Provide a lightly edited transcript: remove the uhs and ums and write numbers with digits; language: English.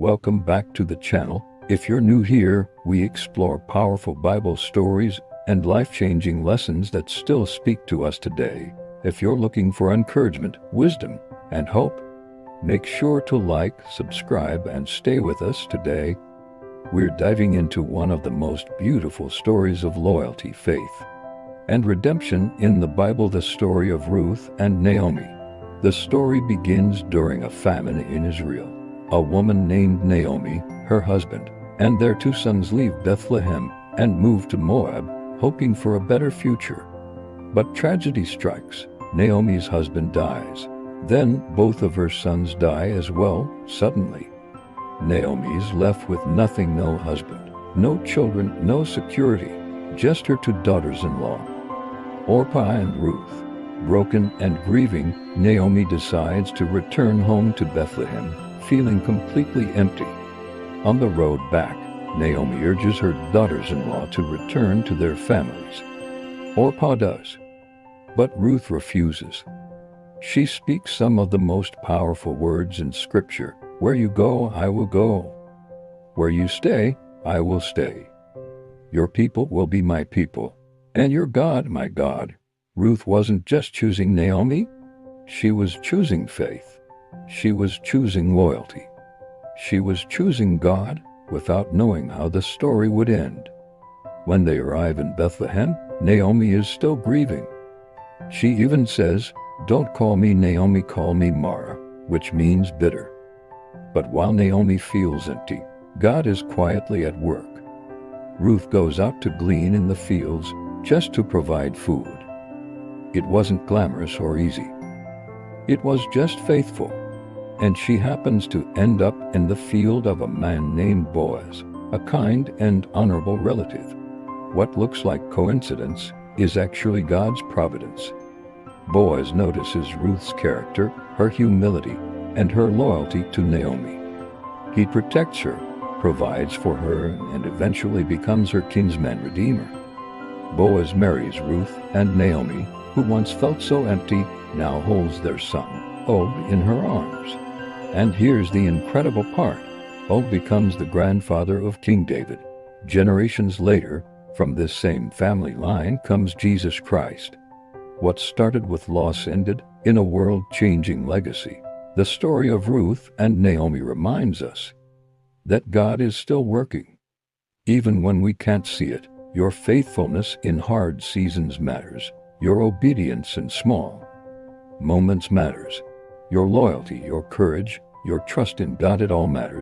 Welcome back to the channel. If you're new here, we explore powerful Bible stories and life-changing lessons that still speak to us today. If you're looking for encouragement, wisdom, and hope, make sure to like, subscribe, and stay with us today. We're diving into one of the most beautiful stories of loyalty, faith, and redemption in the Bible, the story of Ruth and Naomi. The story begins during a famine in Israel. A woman named Naomi, her husband, and their 2 sons leave Bethlehem and move to Moab, hoping for a better future. But tragedy strikes. Naomi's husband dies. Then both of her sons die as well, suddenly. Naomi's left with nothing, no husband, no children, no security, just her 2 daughters-in-law, Orpah and Ruth. Broken and grieving, Naomi decides to return home to Bethlehem, feeling completely empty. On the road back, Naomi urges her daughters-in-law to return to their families. Orpah does, but Ruth refuses. She speaks some of the most powerful words in Scripture: "Where you go, I will go. Where you stay, I will stay. Your people will be my people, and your God, my God." Ruth wasn't just choosing Naomi. She was choosing faith. She was choosing loyalty. She was choosing God without knowing how the story would end. When they arrive in Bethlehem, Naomi is still grieving. She even says, "Don't call me Naomi, call me Mara," which means bitter. But while Naomi feels empty, God is quietly at work. Ruth goes out to glean in the fields just to provide food. It wasn't glamorous or easy. It was just faithful. And she happens to end up in the field of a man named Boaz, a kind and honorable relative. What looks like coincidence is actually God's providence. Boaz notices Ruth's character, her humility, and her loyalty to Naomi. He protects her, provides for her, and eventually becomes her kinsman redeemer. Boaz marries Ruth, and Naomi, who once felt so empty, now holds their son, Obed, in her arms. And here's the incredible part. Obed becomes the grandfather of King David. Generations later, from this same family line comes Jesus Christ. What started with loss ended in a world-changing legacy. The story of Ruth and Naomi reminds us that God is still working. Even when we can't see it, your faithfulness in hard seasons matters. Your obedience in small moments matters. Your loyalty, your courage, your trust in God, it all matters.